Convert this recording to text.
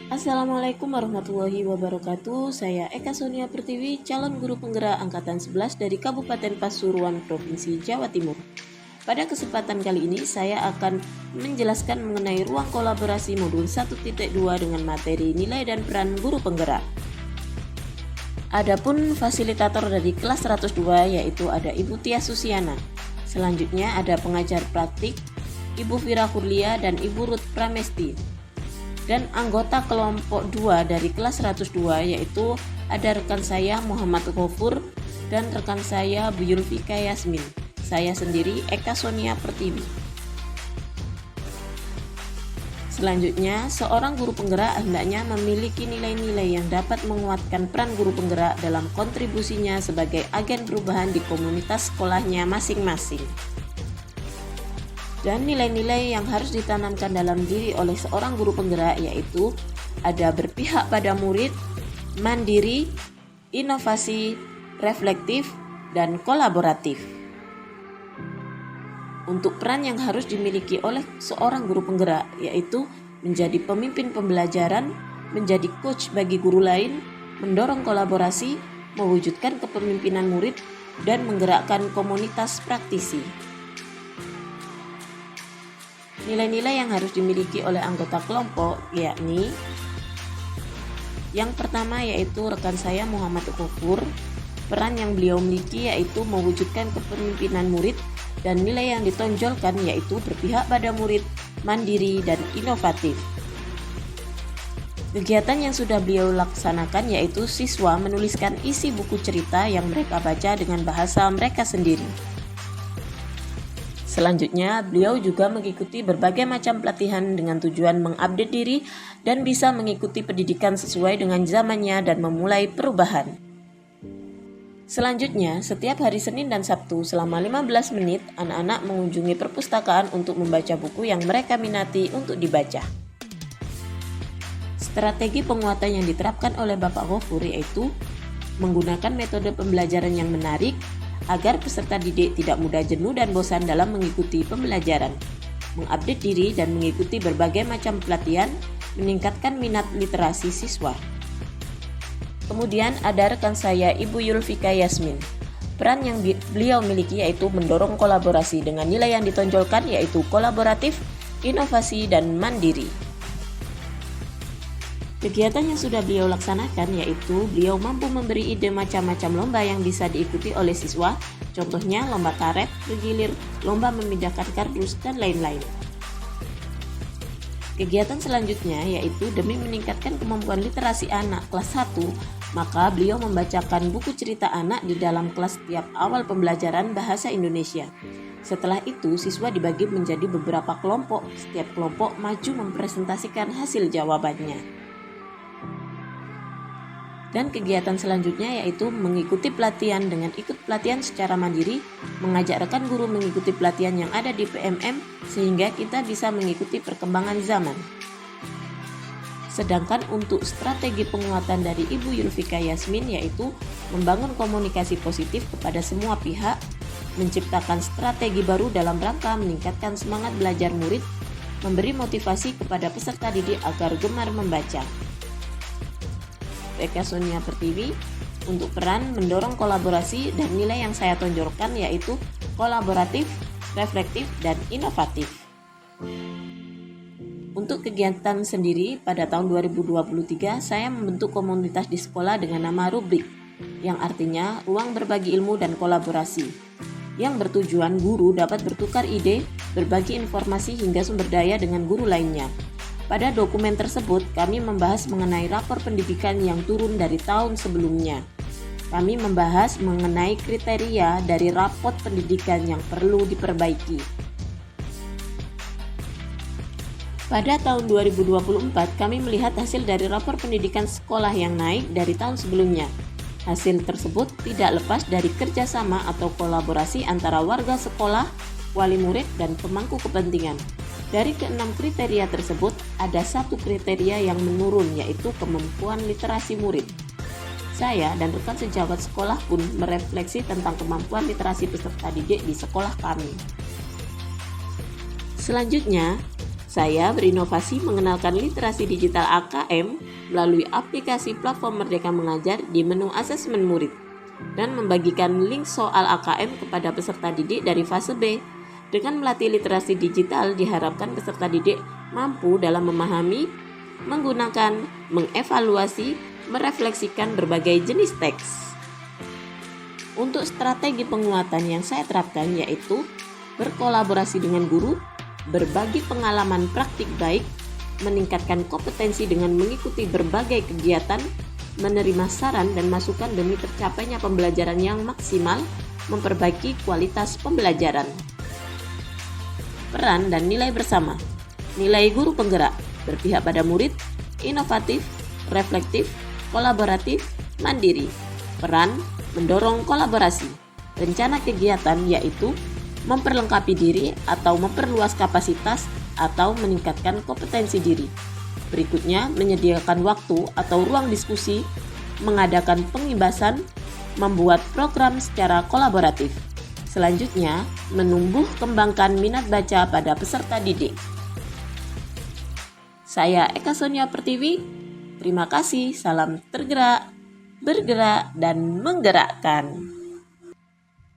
Assalamualaikum warahmatullahi wabarakatuh. Saya Eka Sonia Pertiwi, calon guru penggerak angkatan 11 dari Kabupaten Pasuruan, Provinsi Jawa Timur. Pada kesempatan kali ini saya akan menjelaskan mengenai ruang kolaborasi modul 1.2 dengan materi nilai dan peran guru penggerak. Adapun fasilitator dari kelas 102 yaitu ada Ibu Tia Susiana. Selanjutnya ada pengajar praktik Ibu Vira Kurlia dan Ibu Ruth Pramesti. Dan anggota kelompok 2 dari kelas 102 yaitu ada rekan saya Muhammad Ghafur dan rekan saya Bu Yulfika Yasmin. Saya sendiri Eka Sonia Pertiwi. Selanjutnya, seorang guru penggerak hendaknya memiliki nilai-nilai yang dapat menguatkan peran guru penggerak dalam kontribusinya sebagai agen perubahan di komunitas sekolahnya masing-masing. Dan nilai-nilai yang harus ditanamkan dalam diri oleh seorang guru penggerak yaitu ada berpihak pada murid, mandiri, inovasi, reflektif, dan kolaboratif. Untuk peran yang harus dimiliki oleh seorang guru penggerak yaitu menjadi pemimpin pembelajaran, menjadi coach bagi guru lain, mendorong kolaborasi, mewujudkan kepemimpinan murid, dan menggerakkan komunitas praktisi. Nilai-nilai yang harus dimiliki oleh anggota kelompok yakni yang pertama yaitu rekan saya Muhammad Ghafur. Peran yang beliau miliki yaitu mewujudkan kepemimpinan murid dan nilai yang ditonjolkan yaitu berpihak pada murid, mandiri, dan inovatif. Kegiatan yang sudah beliau laksanakan yaitu siswa menuliskan isi buku cerita yang mereka baca dengan bahasa mereka sendiri. Selanjutnya, beliau juga mengikuti berbagai macam pelatihan dengan tujuan mengupdate diri dan bisa mengikuti pendidikan sesuai dengan zamannya dan memulai perubahan. Selanjutnya, setiap hari Senin dan Sabtu selama 15 menit, anak-anak mengunjungi perpustakaan untuk membaca buku yang mereka minati untuk dibaca. Strategi penguatan yang diterapkan oleh Bapak Ghafur yaitu menggunakan metode pembelajaran yang menarik, agar peserta didik tidak mudah jenuh dan bosan dalam mengikuti pembelajaran, mengupdate diri dan mengikuti berbagai macam pelatihan, meningkatkan minat literasi siswa. Kemudian ada rekan saya Ibu Yulfika Yasmin. Peran yang beliau miliki yaitu mendorong kolaborasi dengan nilai yang ditonjolkan yaitu kolaboratif, inovasi, dan mandiri. Kegiatan yang sudah beliau laksanakan yaitu beliau mampu memberi ide macam-macam lomba yang bisa diikuti oleh siswa, contohnya lomba karet, bergilir, lomba memindahkan kardus, dan lain-lain. Kegiatan selanjutnya yaitu demi meningkatkan kemampuan literasi anak kelas 1, maka beliau membacakan buku cerita anak di dalam kelas setiap awal pembelajaran bahasa Indonesia. Setelah itu, siswa dibagi menjadi beberapa kelompok, setiap kelompok maju mempresentasikan hasil jawabannya. Dan kegiatan selanjutnya yaitu mengikuti pelatihan dengan ikut pelatihan secara mandiri, mengajak rekan guru mengikuti pelatihan yang ada di PMM sehingga kita bisa mengikuti perkembangan zaman. Sedangkan untuk strategi penguatan dari Ibu Yulfika Yasmin yaitu membangun komunikasi positif kepada semua pihak, menciptakan strategi baru dalam rangka meningkatkan semangat belajar murid, memberi motivasi kepada peserta didik agar gemar membaca. Eka Sonia Pertiwi, untuk peran mendorong kolaborasi dan nilai yang saya tonjolkan yaitu kolaboratif, reflektif, dan inovatif. Untuk kegiatan sendiri pada tahun 2023 saya membentuk komunitas di sekolah dengan nama Rubrik yang artinya ruang berbagi ilmu dan kolaborasi yang bertujuan guru dapat bertukar ide, berbagi informasi hingga sumber daya dengan guru lainnya. Pada dokumen tersebut, kami membahas mengenai rapor pendidikan yang turun dari tahun sebelumnya. Kami membahas mengenai kriteria dari rapor pendidikan yang perlu diperbaiki. Pada tahun 2024, kami melihat hasil dari rapor pendidikan sekolah yang naik dari tahun sebelumnya. Hasil tersebut tidak lepas dari kerjasama atau kolaborasi antara warga sekolah, wali murid, dan pemangku kepentingan. Dari keenam kriteria tersebut, ada satu kriteria yang menurun yaitu kemampuan literasi murid. Saya dan rekan sejawat sekolah pun merefleksi tentang kemampuan literasi peserta didik di sekolah kami. Selanjutnya, Saya berinovasi mengenalkan literasi digital AKM melalui aplikasi platform Merdeka Mengajar di menu asesmen murid dan membagikan link soal AKM kepada peserta didik dari fase B. Dengan melatih literasi digital diharapkan peserta didik mampu dalam memahami, menggunakan, mengevaluasi, merefleksikan berbagai jenis teks. Untuk strategi penguatan yang saya terapkan yaitu berkolaborasi dengan guru, berbagi pengalaman praktik baik, meningkatkan kompetensi dengan mengikuti berbagai kegiatan, menerima saran dan masukan demi tercapainya pembelajaran yang maksimal, memperbaiki kualitas pembelajaran. Peran dan nilai bersama. Nilai guru penggerak, berpihak pada murid, inovatif, reflektif, kolaboratif, mandiri. Peran, mendorong kolaborasi. Rencana kegiatan yaitu memperlengkapi diri atau memperluas kapasitas atau meningkatkan kompetensi diri. Berikutnya, menyediakan waktu atau ruang diskusi, mengadakan pengibasan, membuat program secara kolaboratif. Selanjutnya, menumbuh kembangkan minat baca pada peserta didik. Saya Eka Sonia Pertiwi, terima kasih, salam tergerak, bergerak, dan menggerakkan.